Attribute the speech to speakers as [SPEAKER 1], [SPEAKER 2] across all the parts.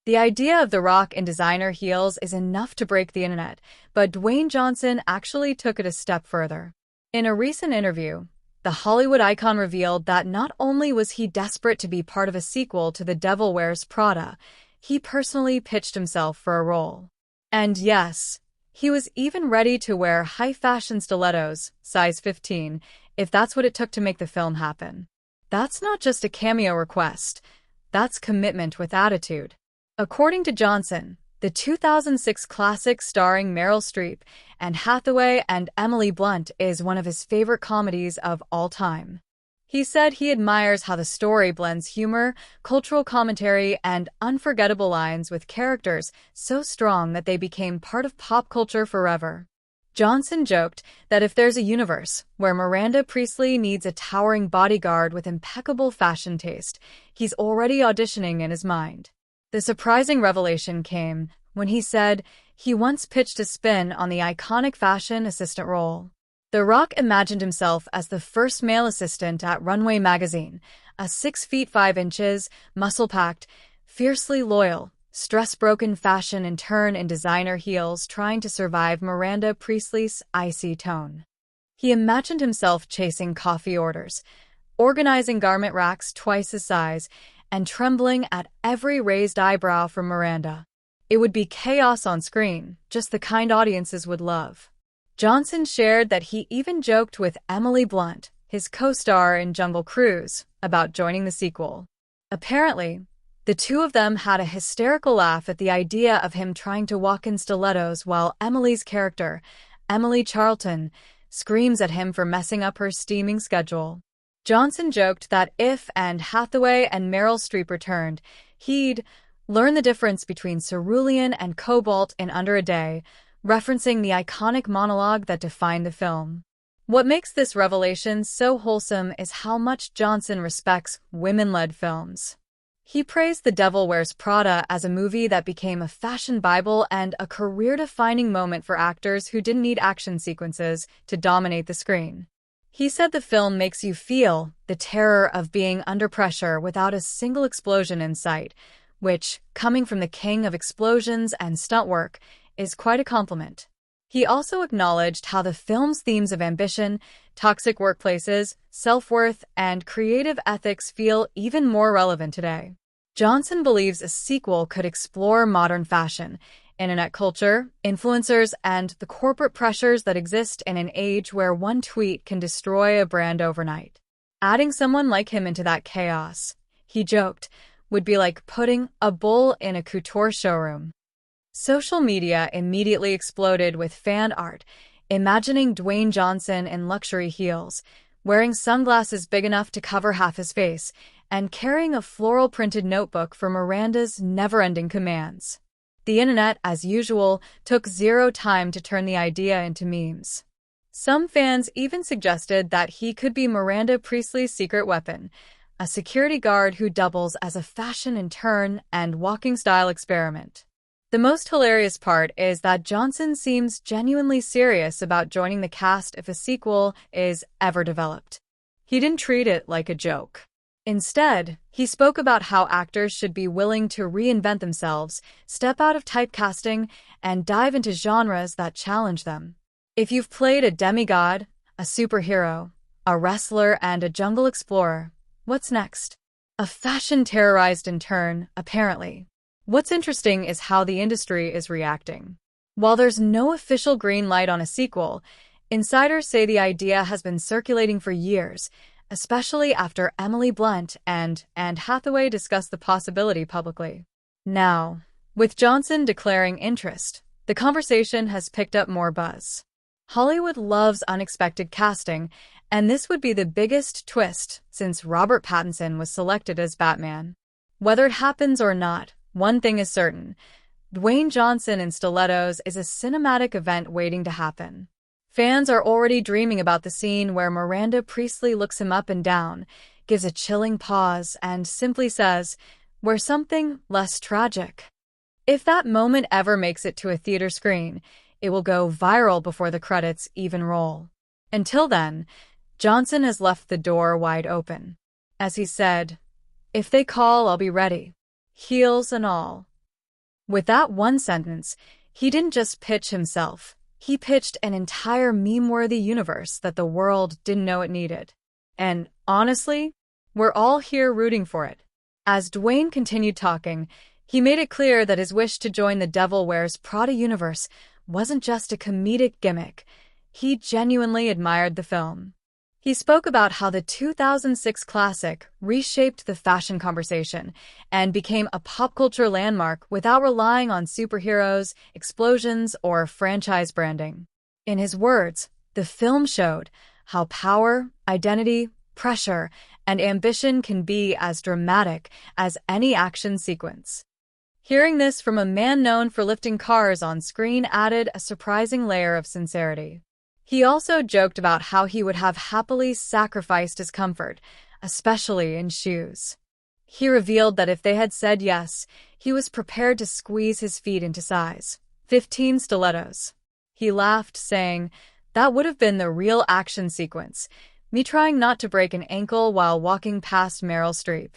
[SPEAKER 1] The idea of The Rock in designer heels is enough to break the internet, but Dwayne Johnson actually took it a step further. In a recent interview, the Hollywood icon revealed that not only was he desperate to be part of a sequel to The Devil Wears Prada, he personally pitched himself for a role. And yes, he was even ready to wear high-fashion stilettos, size 15, if that's what it took to make the film happen. That's not just a cameo request, that's commitment with attitude. According to Johnson, the 2006 classic starring Meryl Streep, Anne Hathaway, and Emily Blunt is one of his favorite comedies of all time. He said he admires how the story blends humor, cultural commentary, and unforgettable lines with characters so strong that they became part of pop culture forever. Johnson joked that if there's a universe where Miranda Priestly needs a towering bodyguard with impeccable fashion taste, he's already auditioning in his mind. The surprising revelation came when he said he once pitched a spin on the iconic fashion assistant role. The Rock imagined himself as the first male assistant at Runway magazine, a 6 feet 5 inches, muscle-packed, fiercely loyal, stress-broken fashion intern in designer heels trying to survive Miranda Priestly's icy tone. He imagined himself chasing coffee orders, organizing garment racks twice his size, and trembling at every raised eyebrow from Miranda. It would be chaos on screen, just the kind audiences would love. Johnson shared that he even joked with Emily Blunt, his co-star in Jungle Cruise, about joining the sequel. Apparently, the two of them had a hysterical laugh at the idea of him trying to walk in stilettos while Emily's character, Emily Charlton, screams at him for messing up her steaming schedule. Johnson joked that if Anne Hathaway and Meryl Streep returned, he'd learn the difference between cerulean and cobalt in under a day, referencing the iconic monologue that defined the film. What makes this revelation so wholesome is how much Johnson respects women-led films. He praised The Devil Wears Prada as a movie that became a fashion Bible and a career-defining moment for actors who didn't need action sequences to dominate the screen. He said the film makes you feel the terror of being under pressure without a single explosion in sight, which, coming from the king of explosions and stunt work, is quite a compliment. He also acknowledged how the film's themes of ambition, toxic workplaces, self-worth, and creative ethics feel even more relevant today. Johnson believes a sequel could explore modern fashion, internet culture, influencers, and the corporate pressures that exist in an age where one tweet can destroy a brand overnight. Adding someone like him into that chaos, he joked, would be like putting a bull in a couture showroom. Social media immediately exploded with fan art, imagining Dwayne Johnson in luxury heels, wearing sunglasses big enough to cover half his face, and carrying a floral-printed notebook for Miranda's never-ending commands. The internet, as usual, took zero time to turn the idea into memes. Some fans even suggested that he could be Miranda Priestly's secret weapon, a security guard who doubles as a fashion intern and walking style experiment. The most hilarious part is that Johnson seems genuinely serious about joining the cast if a sequel is ever developed. He didn't treat it like a joke. Instead, he spoke about how actors should be willing to reinvent themselves, step out of typecasting, and dive into genres that challenge them. If you've played a demigod, a superhero, a wrestler, and a jungle explorer, what's next? A fashion-terrorized intern, apparently. What's interesting is how the industry is reacting. While there's no official green light on a sequel, insiders say the idea has been circulating for years, especially after Emily Blunt and Anne Hathaway discussed the possibility publicly. Now, with Johnson declaring interest, the conversation has picked up more buzz. Hollywood loves unexpected casting, and this would be the biggest twist since Robert Pattinson was selected as Batman. Whether it happens or not, one thing is certain: Dwayne Johnson in stilettos is a cinematic event waiting to happen. Fans are already dreaming about the scene where Miranda Priestly looks him up and down, gives a chilling pause, and simply says, "We're something less tragic." If that moment ever makes it to a theater screen, it will go viral before the credits even roll. Until then, Johnson has left the door wide open. As he said, "If they call, I'll be ready. Heels and all." With that one sentence, he didn't just pitch himself. He pitched an entire meme-worthy universe that the world didn't know it needed. And honestly, we're all here rooting for it. As Dwayne continued talking, he made it clear that his wish to join the Devil Wears Prada universe wasn't just a comedic gimmick. He genuinely admired the film. He spoke about how the 2006 classic reshaped the fashion conversation and became a pop culture landmark without relying on superheroes, explosions, or franchise branding. In his words, the film showed how power, identity, pressure, and ambition can be as dramatic as any action sequence. Hearing this from a man known for lifting cars on screen added a surprising layer of sincerity. He also joked about how he would have happily sacrificed his comfort, especially in shoes. He revealed that if they had said yes, he was prepared to squeeze his feet into size 15 stilettos. He laughed, saying, "That would have been the real action sequence, me trying not to break an ankle while walking past Meryl Streep."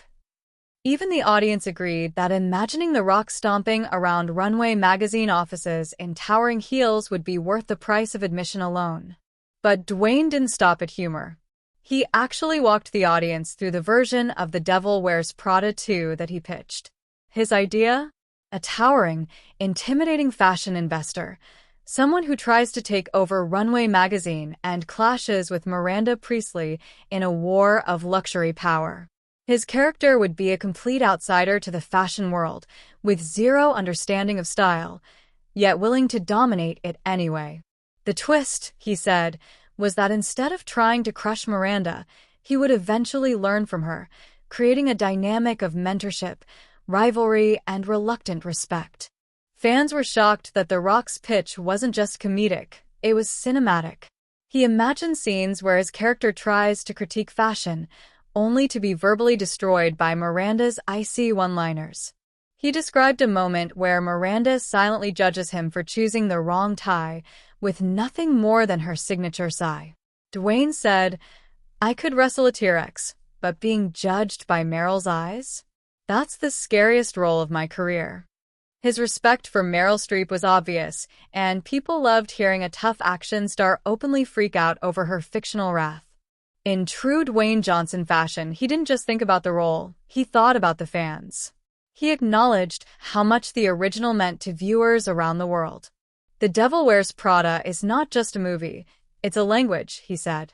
[SPEAKER 1] Even the audience agreed that imagining The Rock stomping around Runway magazine offices in towering heels would be worth the price of admission alone. But Dwayne didn't stop at humor. He actually walked the audience through the version of The Devil Wears Prada 2 that he pitched. His idea? A towering, intimidating fashion investor, someone who tries to take over Runway magazine and clashes with Miranda Priestly in a war of luxury power. His character would be a complete outsider to the fashion world, with zero understanding of style, yet willing to dominate it anyway. The twist, he said, was that instead of trying to crush Miranda, he would eventually learn from her, creating a dynamic of mentorship, rivalry, and reluctant respect. Fans were shocked that The Rock's pitch wasn't just comedic, it was cinematic. He imagined scenes where his character tries to critique fashion, only to be verbally destroyed by Miranda's icy one-liners. He described a moment where Miranda silently judges him for choosing the wrong tie, with nothing more than her signature sigh. Dwayne said, "I could wrestle a T-Rex, but being judged by Meryl's eyes? That's the scariest role of my career." His respect for Meryl Streep was obvious, and people loved hearing a tough action star openly freak out over her fictional wrath. In true Dwayne Johnson fashion, he didn't just think about the role, he thought about the fans. He acknowledged how much the original meant to viewers around the world. The Devil Wears Prada is not just a movie, it's a language, he said.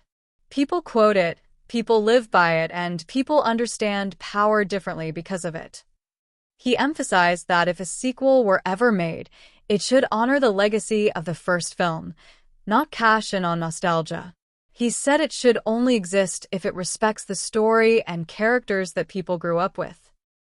[SPEAKER 1] People quote it, people live by it, and people understand power differently because of it. He emphasized that if a sequel were ever made, it should honor the legacy of the first film, not cash in on nostalgia. He said it should only exist if it respects the story and characters that people grew up with.